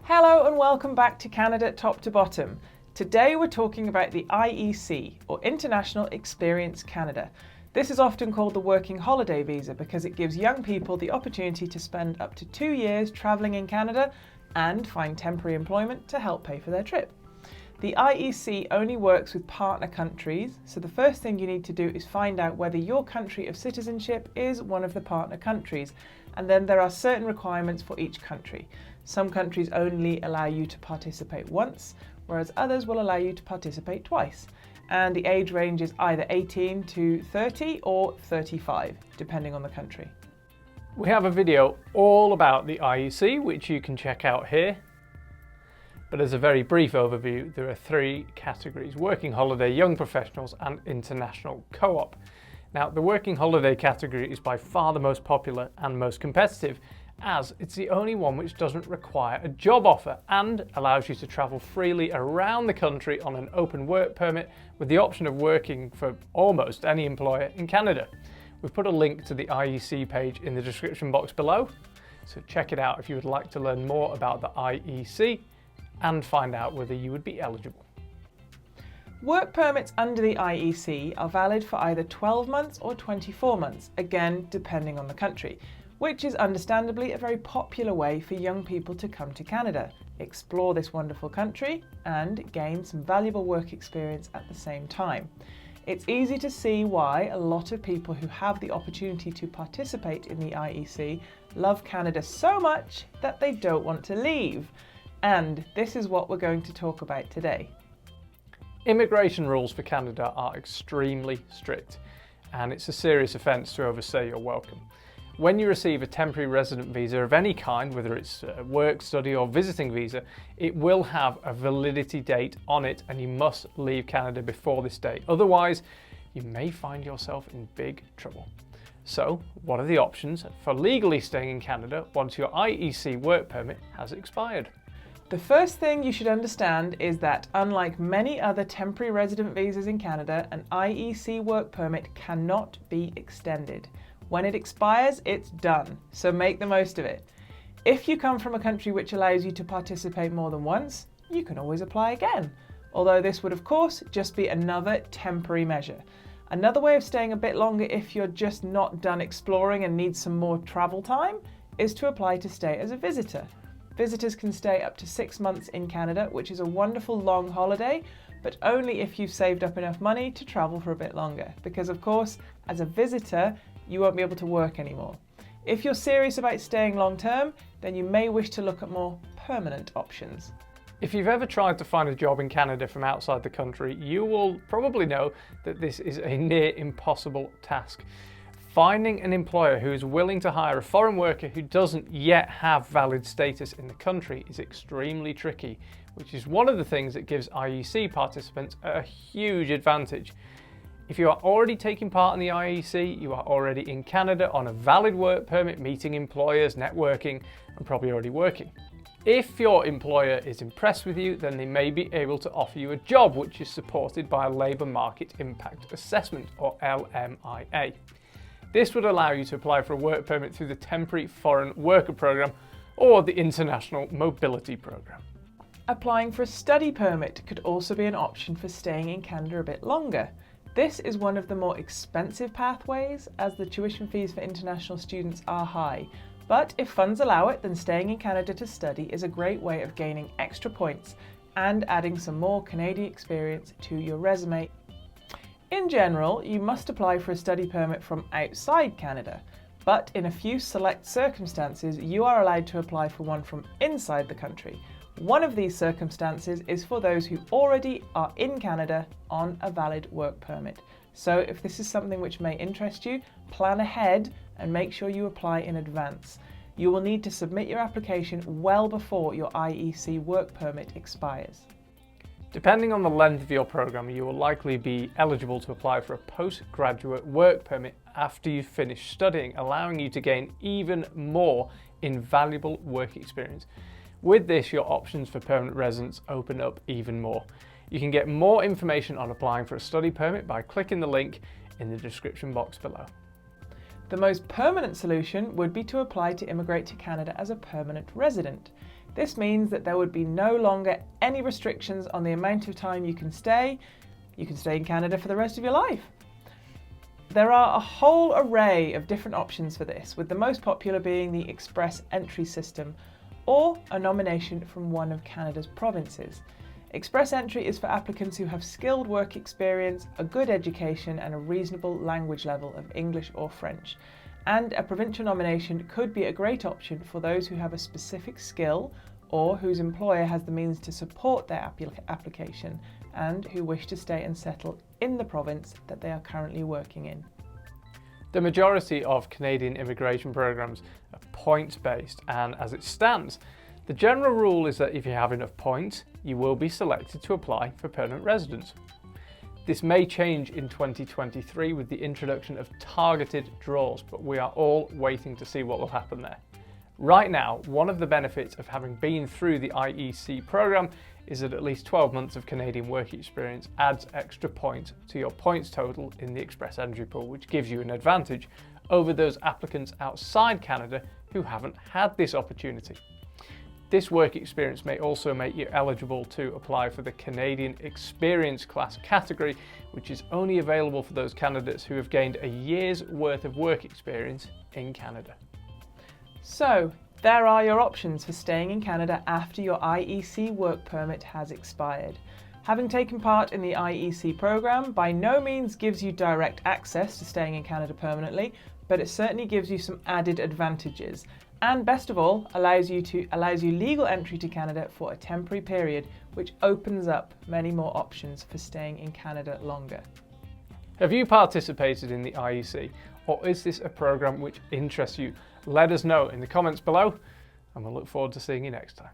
Hello and welcome back to Canada Top to Bottom. Today we're talking about the IEC, or International Experience Canada. This is often called the Working Holiday Visa because it gives young people the opportunity to spend up to 2 years travelling in Canada and find temporary employment to help pay for their trip. The IEC only works with partner countries, so the first thing you need to do is find out whether your country of citizenship is one of the partner countries, and then there are certain requirements for each country. Some countries only allow you to participate once, whereas others will allow you to participate twice. And the age range is either 18 to 30 or 35, depending on the country. We have a video all about the IEC, which you can check out here. But as a very brief overview, there are 3 categories: working holiday, young professionals, and international co-op. Now, the working holiday category is by far the most popular and most competitive, as it's the only one which doesn't require a job offer and allows you to travel freely around the country on an open work permit with the option of working for almost any employer in Canada. We've put a link to the IEC page in the description box below, so check it out if you would like to learn more about the IEC and find out whether you would be eligible. Work permits under the IEC are valid for either 12 months or 24 months, again depending on the country, which is understandably a very popular way for young people to come to Canada, explore this wonderful country and gain some valuable work experience at the same time. It's easy to see why a lot of people who have the opportunity to participate in the IEC love Canada so much that they don't want to leave. And this is what we're going to talk about today. Immigration rules for Canada are extremely strict, and it's a serious offence to overstay your welcome. When you receive a temporary resident visa of any kind, whether it's a work, study or visiting visa, it will have a validity date on it and you must leave Canada before this date. Otherwise, you may find yourself in big trouble. So, what are the options for legally staying in Canada once your IEC work permit has expired? The first thing you should understand is that unlike many other temporary resident visas in Canada, an IEC work permit cannot be extended. When it expires, it's done, so make the most of it. If you come from a country which allows you to participate more than once, you can always apply again. Although this would of course just be another temporary measure. Another way of staying a bit longer if you're just not done exploring and need some more travel time is to apply to stay as a visitor. Visitors can stay up to 6 months in Canada, which is a wonderful long holiday, but only if you've saved up enough money to travel for a bit longer. Because of course, as a visitor, you won't be able to work anymore. If you're serious about staying long term, then you may wish to look at more permanent options. If you've ever tried to find a job in Canada from outside the country, you will probably know that this is a near impossible task. Finding an employer who is willing to hire a foreign worker who doesn't yet have valid status in the country is extremely tricky, which is one of the things that gives IEC participants a huge advantage. If you are already taking part in the IEC, you are already in Canada on a valid work permit, meeting employers, networking, and probably already working. If your employer is impressed with you, then they may be able to offer you a job which is supported by a Labour Market Impact Assessment, or LMIA. This would allow you to apply for a work permit through the Temporary Foreign Worker Programme or the International Mobility Programme. Applying for a study permit could also be an option for staying in Canada a bit longer. This is one of the more expensive pathways, as the tuition fees for international students are high. But if funds allow it, then staying in Canada to study is a great way of gaining extra points and adding some more Canadian experience to your resume. In general, you must apply for a study permit from outside Canada, but in a few select circumstances, you are allowed to apply for one from inside the country. One of these circumstances is for those who already are in Canada on a valid work permit. So if this is something which may interest you, plan ahead and make sure you apply in advance. You will need to submit your application well before your IEC work permit expires. Depending on the length of your programme, you will likely be eligible to apply for a postgraduate work permit after you've finished studying, allowing you to gain even more invaluable work experience. With this, your options for permanent residence open up even more. You can get more information on applying for a study permit by clicking the link in the description box below. The most permanent solution would be to apply to immigrate to Canada as a permanent resident. This means that there would be no longer any restrictions on the amount of time you can stay. You can stay in Canada for the rest of your life. There are a whole array of different options for this, with the most popular being the express entry system, or a nomination from one of Canada's provinces. Express entry is for applicants who have skilled work experience, a good education and a reasonable language level of English or French. And a provincial nomination could be a great option for those who have a specific skill or whose employer has the means to support their application and who wish to stay and settle in the province that they are currently working in. The majority of Canadian immigration programs are points-based, and as it stands, the general rule is that if you have enough points, you will be selected to apply for permanent residence. This may change in 2023 with the introduction of targeted draws, but we are all waiting to see what will happen there. Right now, one of the benefits of having been through the IEC program is that at least 12 months of Canadian work experience adds extra points to your points total in the express entry pool, which gives you an advantage over those applicants outside Canada who haven't had this opportunity. This work experience may also make you eligible to apply for the Canadian Experience Class category, which is only available for those candidates who have gained a year's worth of work experience in Canada. So, there are your options for staying in Canada after your IEC work permit has expired. Having taken part in the IEC program by no means gives you direct access to staying in Canada permanently, but it certainly gives you some added advantages. And best of all, allows you legal entry to Canada for a temporary period, which opens up many more options for staying in Canada longer. Have you participated in the IEC, or is this a program which interests you? Let us know in the comments below, and we'll look forward to seeing you next time.